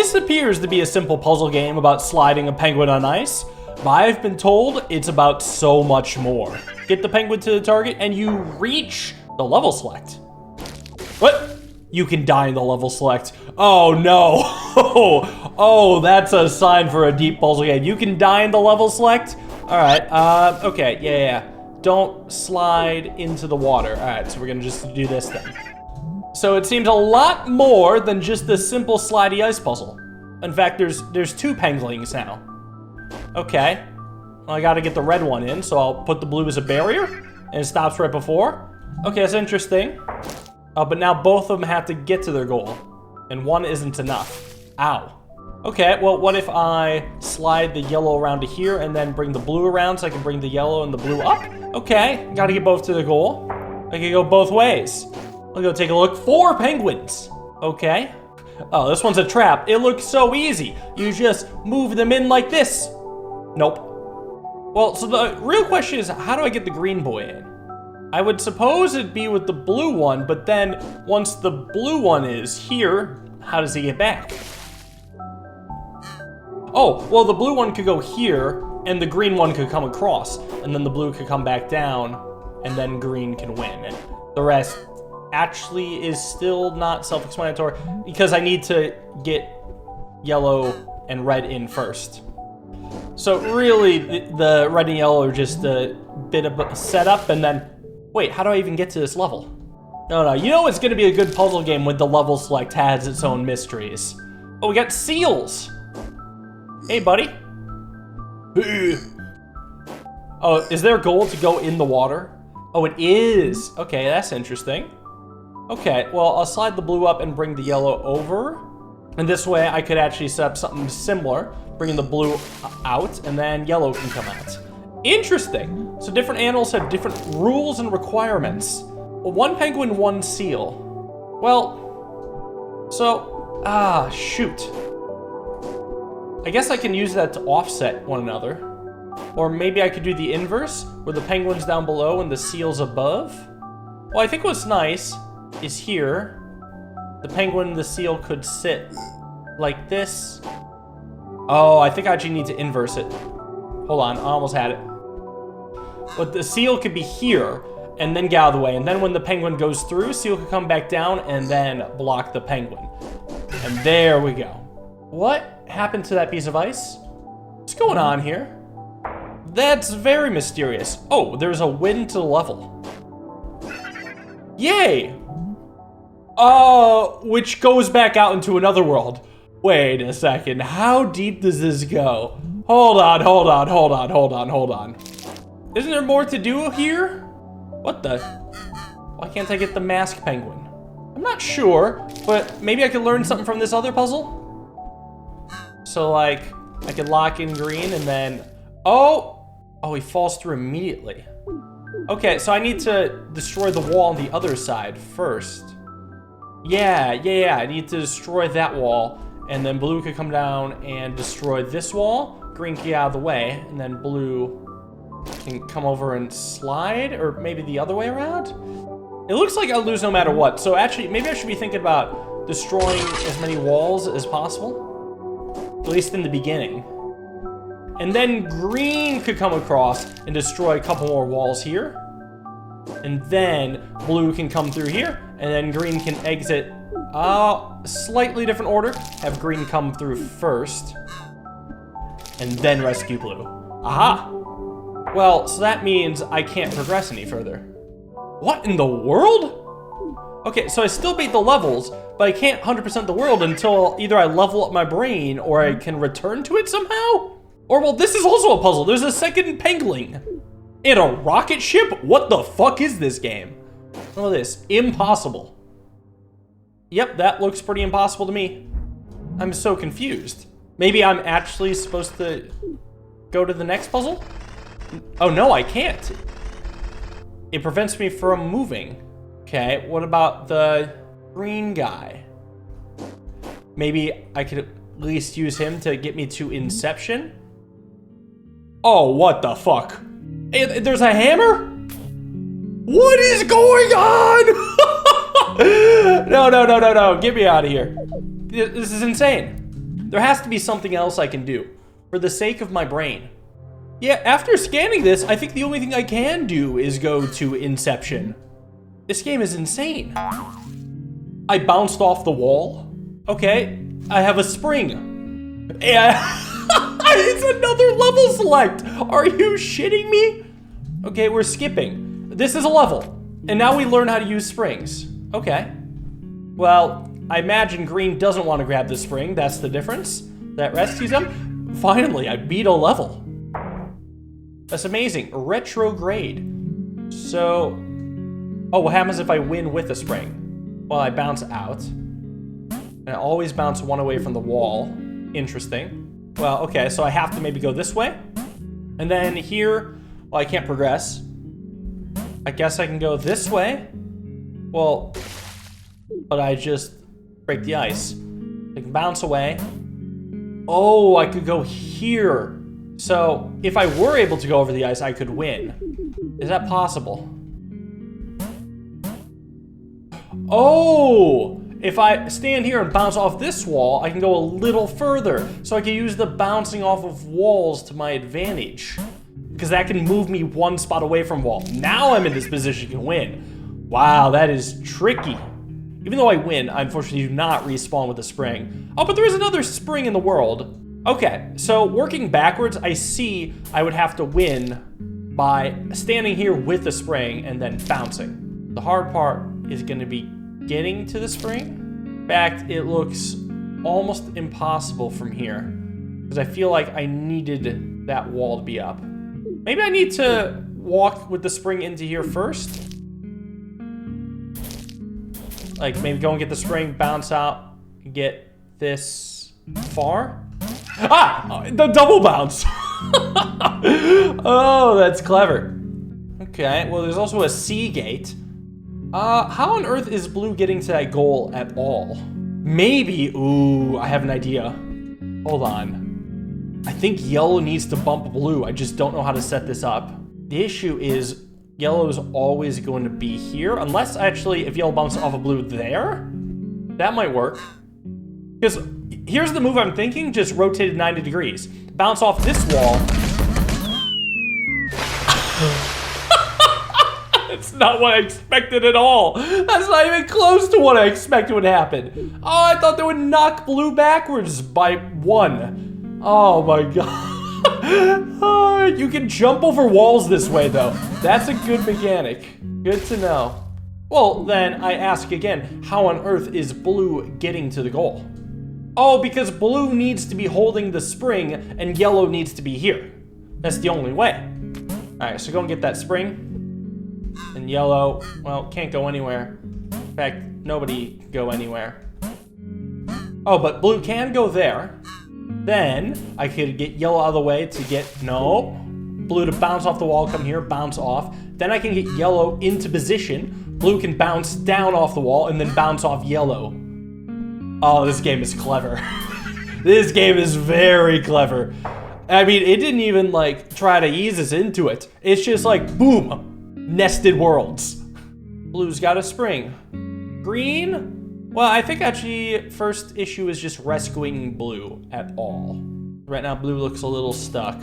this appears to be a simple puzzle game about sliding a penguin on ice, but I've been told it's about so much more. Get the penguin to the target and you reach the level select. What? You can die in the level select. Oh no. Oh, that's a sign for a deep puzzle game. You can die in the level select? All right, okay, yeah. Don't slide into the water. All right, so we're gonna just do this then. So it seems a lot more than just this simple slidey ice puzzle. In fact, there's 2 penguins now. Okay, well, I gotta get the red one in, so I'll put the blue as a barrier, and it stops right before. Okay, that's interesting. But now both of them have to get to their goal, and one isn't enough. Ow. Okay, well, what if I slide the yellow around to here and then bring the blue around so I can bring the yellow and the blue up? Okay, gotta get both to the goal. I can go both ways. I'll go take a look. 4 penguins. Okay. Oh, this one's a trap. It looks so easy. You just move them in like this. Nope. Well, so the real question is, how do I get the green boy in? I would suppose it'd be with the blue one, but then once the blue one is here, how does he get back? Oh, well, the blue one could go here, and the green one could come across, and then the blue could come back down, and then green can win. And the rest actually is still not self-explanatory, because I need to get yellow and red in first. So really, the red and yellow are just a bit of a setup, and then, wait, how do I even get to this level? No, you know it's gonna be a good puzzle game when the level select has its own mysteries. Oh, we got seals! Hey, buddy. Oh, is there a goal to go in the water? Oh, it is. Okay, that's interesting. Okay, well, I'll slide the blue up and bring the yellow over. And this way, I could actually set up something similar, bringing the blue out, and then yellow can come out. Interesting. So different animals have different rules and requirements. Well, 1 penguin, 1 seal. Well, so, shoot. I guess I can use that to offset one another. Or maybe I could do the inverse, where the penguin's down below and the seal's above. Well, I think what's nice is here, the penguin and the seal could sit like this. Oh, I think I actually need to inverse it. Hold on, I almost had it. But the seal could be here, and then get out of the way. And then when the penguin goes through, seal could come back down and then block the penguin. And there we go. What happened to that piece of ice? What's going on here? That's very mysterious. Oh, there's a win to the level. Yay! Which goes back out into another world. Wait a second, how deep does this go? Hold on. Isn't there more to do here? What the? Why can't I get the mask penguin? I'm not sure, but maybe I could learn something from this other puzzle? So, like, I could lock in green and then... Oh, he falls through immediately. Okay, so I need to destroy the wall on the other side first. Yeah, I need to destroy that wall, and then blue could come down and destroy this wall. Green can get out of the way, and then blue can come over and slide, or maybe the other way around? It looks like I'll lose no matter what, so actually, maybe I should be thinking about destroying as many walls as possible. At least in the beginning. And then green could come across and destroy a couple more walls here. And then blue can come through here, and then green can exit. Slightly different order. Have green come through first, and then rescue blue. Aha! Well, so that means I can't progress any further. What in the world? Okay, so I still beat the levels, but I can't 100% the world until either I level up my brain or I can return to it somehow? Or, well, this is also a puzzle. There's a second penguin. And a rocket ship? What the fuck is this game? Look at this. Impossible. Yep, that looks pretty impossible to me. I'm so confused. Maybe I'm actually supposed to go to the next puzzle? Oh, no, I can't. It prevents me from moving. Okay, what about the green guy? Maybe I could at least use him to get me to Inception? Oh, what the fuck? There's a hammer? What is going on? No. Get me out of here. This is insane. There has to be something else I can do for the sake of my brain. Yeah, after scanning this, I think the only thing I can do is go to Inception. This game is insane. I bounced off the wall. Okay, I have a spring. Yeah, it's another level select. Are you shitting me? Okay, we're skipping. This is a level, and now we learn how to use springs. Okay. Well, I imagine green doesn't want to grab the spring. That's the difference. That rescues him. Finally, I beat a level. That's amazing. Retrograde. So, oh, what happens if I win with a spring? Well, I bounce out. And I always bounce one away from the wall. Interesting. Well, okay, so I have to maybe go this way. And then here, well, I can't progress. I guess I can go this way. Well, but I just break the ice. I can bounce away. Oh, I could go here. So if I were able to go over the ice, I could win. Is that possible? Oh, if I stand here and bounce off this wall, I can go a little further. So I can use the bouncing off of walls to my advantage. Because that can move me one spot away from wall. Now I'm in this position to win. Wow, that is tricky. Even though I win, I unfortunately do not respawn with a spring. Oh, but there is another spring in the world. Okay, so working backwards, I see I would have to win by standing here with the spring and then bouncing. The hard part is going to be getting to the spring. In fact, it looks almost impossible from here because I feel like I needed that wall to be up. Maybe I need to walk with the spring into here first. Like maybe go and get the spring, bounce out, get this far. Ah, the double bounce. Oh, that's clever. Okay, well there's also a C gate. How on earth is blue getting to that goal at all? Maybe, ooh, I have an idea. Hold on. I think yellow needs to bump blue. I just don't know how to set this up. The issue is yellow is always going to be here, unless actually if yellow bumps off of blue there, that might work. Because here's the move I'm thinking, just rotate it 90 degrees. Bounce off this wall. It's not what I expected at all. That's not even close to what I expected would happen. Oh, I thought they would knock blue backwards by 1. Oh my god. You can jump over walls this way though. That's a good mechanic. Good to know. Well, then I ask again, how on earth is blue getting to the goal? Oh, because blue needs to be holding the spring and yellow needs to be here. That's the only way. All right, so go and get that spring. And yellow, well, can't go anywhere. In fact, nobody can go anywhere. Oh, but blue can go there. Then I could get yellow out of the way to get, no. Blue to bounce off the wall, come here, bounce off. Then I can get yellow into position. Blue can bounce down off the wall and then bounce off yellow. Oh, this game is clever. This game is very clever. I mean, it didn't even like try to ease us into it. It's just like, boom, nested worlds. Blue's got a spring. Green? Well, I think actually first issue is just rescuing blue at all. Right now, blue looks a little stuck.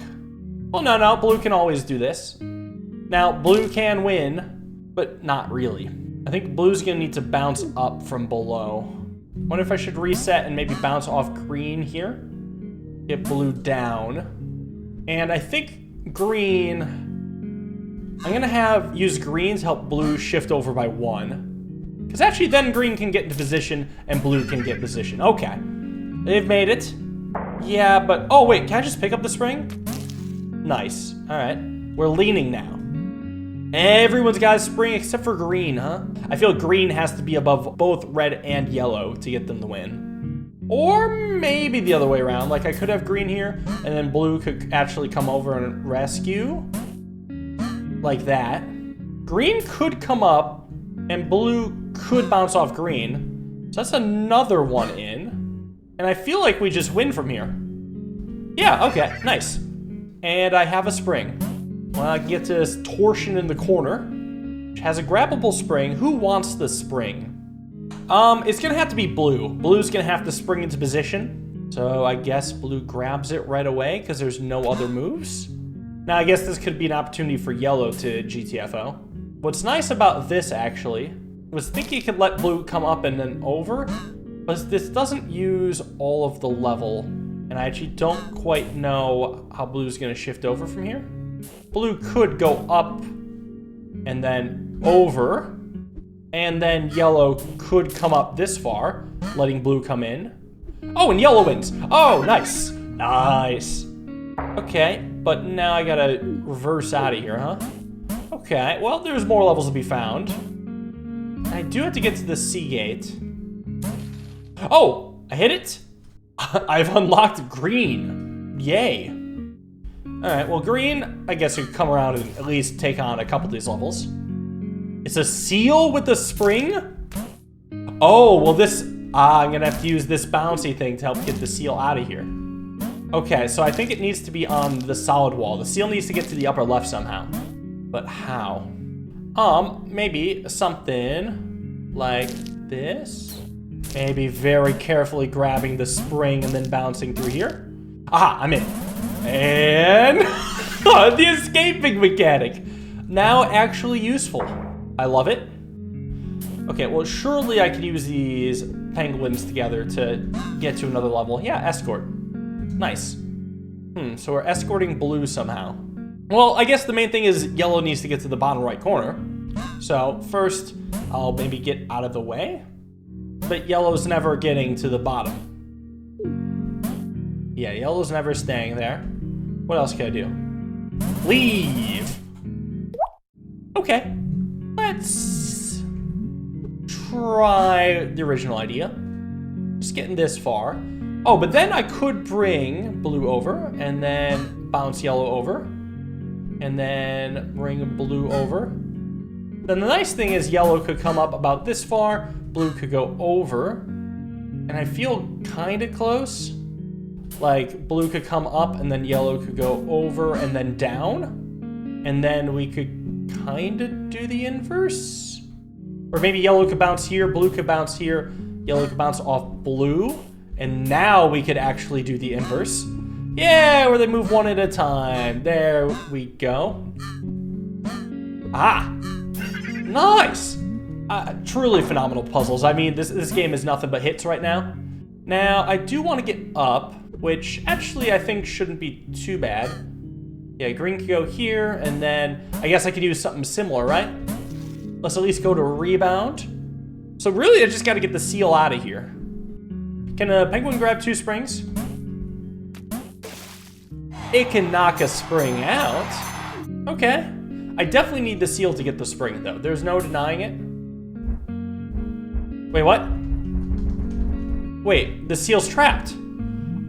Well, no, blue can always do this. Now, blue can win, but not really. I think blue's gonna need to bounce up from below. Wonder if I should reset and maybe bounce off green here. Get blue down. And I think green, I'm gonna use green to help blue shift over by 1. Because actually then green can get into position and blue can get position. Okay, they've made it. Yeah, but, oh wait, can I just pick up the spring? Nice, all right. We're leaning now. Everyone's got a spring except for green, huh? I feel green has to be above both red and yellow to get them to win. Or maybe the other way around. Like I could have green here and then blue could actually come over and rescue. Like that. Green could come up and blue could bounce off green. So that's another one in. And I feel like we just win from here. Yeah, okay, nice. And I have a spring. Well, I get to this torsion in the corner, which has a grabbable spring. Who wants the spring? It's gonna have to be blue. Blue's gonna have to spring into position. So I guess blue grabs it right away because there's no other moves. Now I guess this could be an opportunity for yellow to GTFO. What's nice about this actually was thinking you could let blue come up and then over, but this doesn't use all of the level, and I actually don't quite know how blue's gonna shift over from here. Blue could go up and then over, and then yellow could come up this far, letting blue come in. Oh, and yellow wins. Oh, nice. Nice. Okay, but now I gotta reverse out of here, huh? Okay, well, there's more levels to be found. I do have to get to the C gate. Oh, I hit it? I've unlocked green. Yay. Alright, well, green, I guess, could come around and at least take on a couple of these levels. It's a seal with a spring? Oh, well, this... I'm gonna have to use this bouncy thing to help get the seal out of here. Okay, so I think it needs to be on the solid wall. The seal needs to get to the upper left somehow. But how? Maybe something like this. Maybe very carefully grabbing the spring and then bouncing through here. Aha, I'm in. And the escaping mechanic. Now actually useful. I love it. Okay, well, surely I could use these penguins together to get to another level. Yeah, escort. Nice. So we're escorting blue somehow. Well, I guess the main thing is yellow needs to get to the bottom right corner. So first, I'll maybe get out of the way. But yellow's never getting to the bottom. Yeah, yellow's never staying there. What else can I do? Leave! Okay. Let's try the original idea. Just getting this far. Oh, but then I could bring blue over and then bounce yellow over. And then bring blue over. Then the nice thing is yellow could come up about this far, blue could go over. And I feel kind of close. Like blue could come up and then yellow could go over and then down. And then we could kind of do the inverse. Or maybe yellow could bounce here, blue could bounce here, yellow could bounce off blue. And now we could actually do the inverse. Yeah, where they move one at a time. There we go. Ah, nice. Truly phenomenal puzzles. I mean, this game is nothing but hits right now. Now, I do want to get up, which actually I think shouldn't be too bad. Yeah, green could go here, and then I guess I could use something similar, right? Let's at least go to Rebound. So really, I just got to get the seal out of here. Can a penguin grab 2 springs? It can knock a spring out. Okay. I definitely need the seal to get the spring, though. There's no denying it. Wait, what? Wait, the seal's trapped.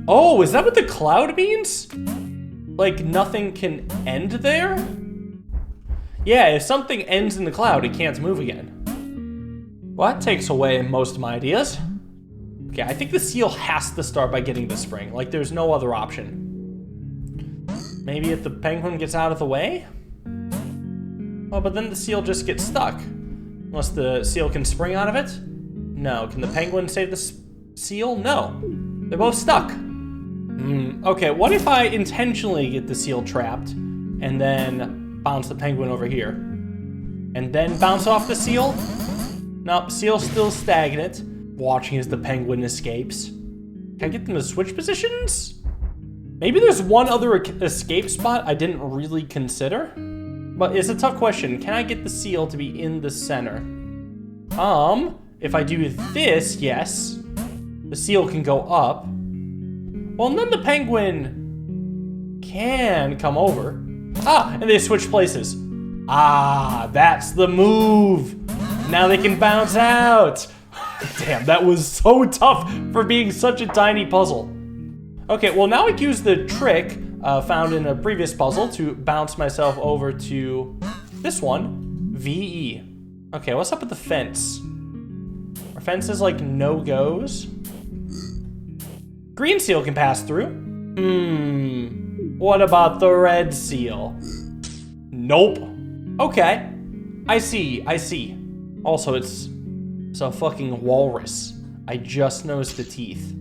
Oh, is that what the cloud means? Like, nothing can end there? Yeah, if something ends in the cloud, it can't move again. Well, that takes away most of my ideas. Okay, I think the seal has to start by getting the spring. Like, there's no other option. Maybe if the penguin gets out of the way? Oh, but then the seal just gets stuck. Unless the seal can spring out of it? No. Can the penguin save the seal? No. They're both stuck. Okay, what if I intentionally get the seal trapped and then bounce the penguin over here? And then bounce off the seal? Nope, seal's still stagnant. Watching as the penguin escapes. Can I get them to switch positions? Maybe there's one other escape spot I didn't really consider. But it's a tough question. Can I get the seal to be in the center? If I do this, yes. The seal can go up. Well, and then the penguin can come over. Ah, and they switch places. Ah, that's the move. Now they can bounce out. Damn, that was so tough for being such a tiny puzzle. Okay, well now I can use the trick found in a previous puzzle to bounce myself over to this one, VE. Okay, what's up with the fence? Are fences like no-goes? Green seal can pass through. What about the red seal? Nope. Okay, I see. Also, it's a fucking walrus. I just noticed the teeth.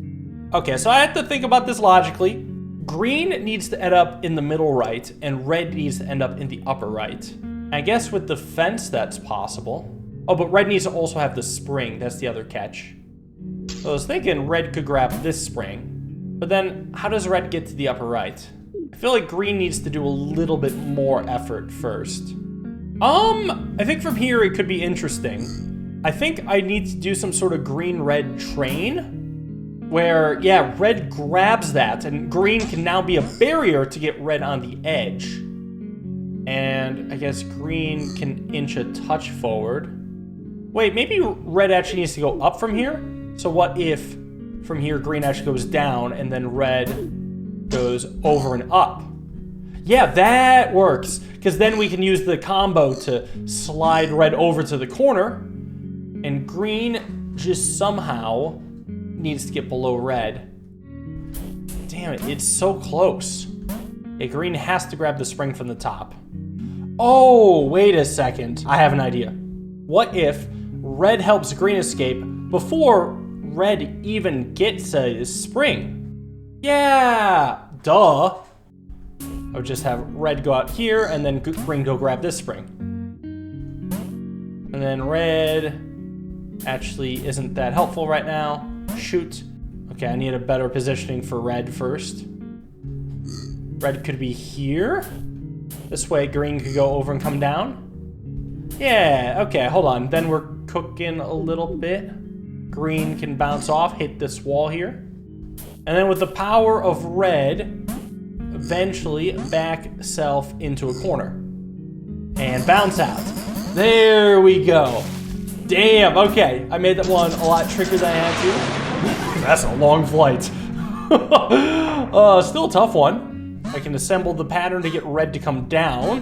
Okay, so I have to think about this logically. Green needs to end up in the middle right, and red needs to end up in the upper right. I guess with the fence, that's possible. Oh, but red needs to also have the spring. That's the other catch. So I was thinking red could grab this spring. But then, how does red get to the upper right? I feel like green needs to do a little bit more effort first. I think from here it could be interesting. I think I need to do some sort of green-red train. Where, yeah, red grabs that, and green can now be a barrier to get red on the edge. And I guess green can inch a touch forward. Wait, maybe red actually needs to go up from here? So what if from here green actually goes down, and then red goes over and up? Yeah, that works, because then we can use the combo to slide red over to the corner, and green just somehow needs to get below red. Damn it, it's so close. Yeah, green has to grab the spring from the top. Oh, wait a second. I have an idea. What if red helps green escape before red even gets a spring? Yeah, duh. I would just have red go out here and then green go grab this spring. And then red actually isn't that helpful right now. Shoot. Okay, I need a better positioning for red first. Red could be here. This way green could go over and come down. Yeah, okay, hold on. Then we're cooking a little bit. Green can bounce off, hit this wall here. And then with the power of red, eventually back self into a corner. And bounce out. There we go. Damn, okay. I made that one a lot trickier than I had to. That's a long flight. Still a tough one. I can assemble the pattern to get red to come down.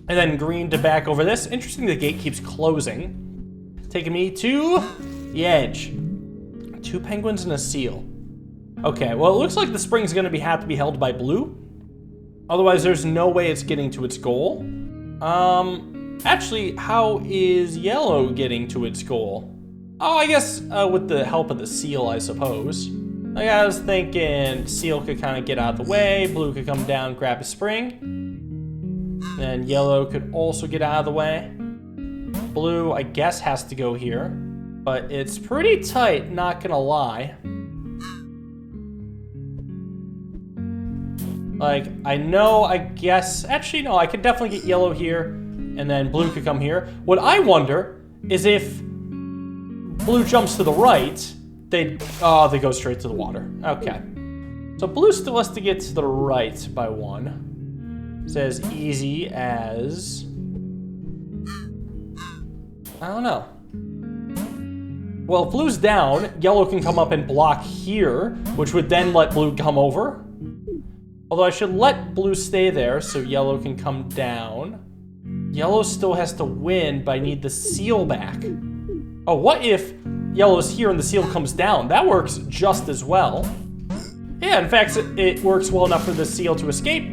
And then green to back over this. Interesting, the gate keeps closing. Taking me to the edge. 2 penguins and a seal. Okay, well it looks like the spring's gonna have to be held by blue. Otherwise there's no way it's getting to its goal. Actually, how is yellow getting to its goal? Oh, I guess with the help of the seal, I suppose. Like I was thinking seal could kind of get out of the way, blue could come down, grab a spring. Then yellow could also get out of the way. Blue, I guess, has to go here. But it's pretty tight, not gonna lie. Like, I know, I guess... Actually, no, I could definitely get yellow here, and then blue could come here. What I wonder is if blue jumps to the right, they go straight to the water. Okay. So blue still has to get to the right by 1. It's as easy as... I don't know. Well, if blue's down, yellow can come up and block here, which would then let blue come over. Although I should let blue stay there so yellow can come down. Yellow still has to win, but I need the seal back. Oh, what if yellow's here and the seal comes down? That works just as well. Yeah, in fact, it works well enough for the seal to escape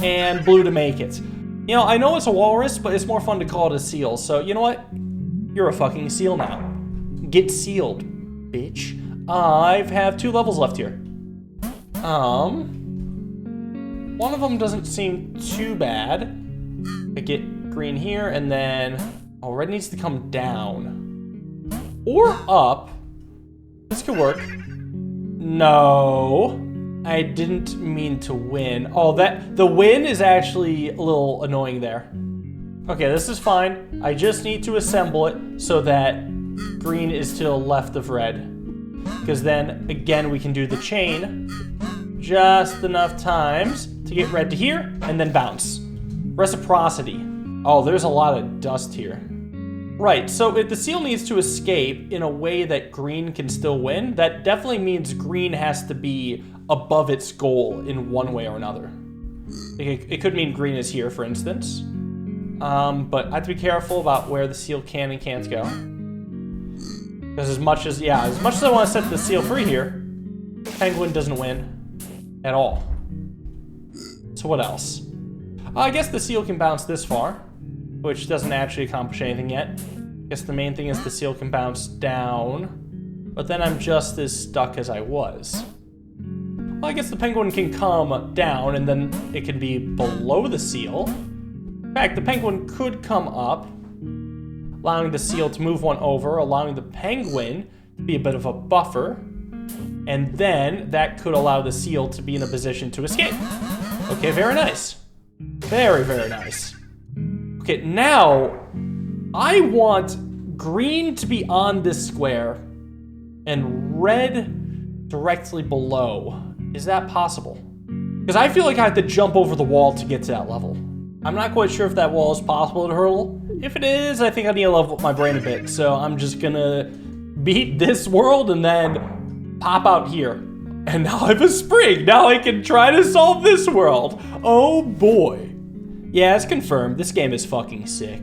and blue to make it. You know, I know it's a walrus, but it's more fun to call it a seal. So, you know what? You're a fucking seal now. Get sealed, bitch. I have 2 levels left here. One of them doesn't seem too bad. I get green here, and then... Oh, red needs to come down. Or up. This could work. No. I didn't mean to win. Oh, the win is actually a little annoying there. Okay, this is fine. I just need to assemble it so that green is to the left of red. Because then, again, we can do the chain just enough times to get red to here, and then bounce. Reciprocity. Oh, there's a lot of dust here. Right, so if the seal needs to escape in a way that green can still win, that definitely means green has to be above its goal in one way or another. It could mean green is here, for instance. But I have to be careful about where the seal can and can't go. Because as much as I want to set the seal free here, penguin doesn't win at all. So what else? I guess the seal can bounce this far, which doesn't actually accomplish anything yet. I guess the main thing is the seal can bounce down, but then I'm just as stuck as I was. Well, I guess the penguin can come down and then it can be below the seal. In fact, the penguin could come up, allowing the seal to move one over, allowing the penguin to be a bit of a buffer. And then that could allow the seal to be in a position to escape. Okay, very nice. Very, very nice. Okay, now I want green to be on this square and red directly below. Is that possible? Because I feel like I have to jump over the wall to get to that level. I'm not quite sure if that wall is possible to hurdle. If it is, I think I need to level up my brain a bit. So I'm just gonna beat this world and then pop out here. And now I have a spring. Now I can try to solve this world. Oh boy. Yeah, it's confirmed. This game is fucking sick.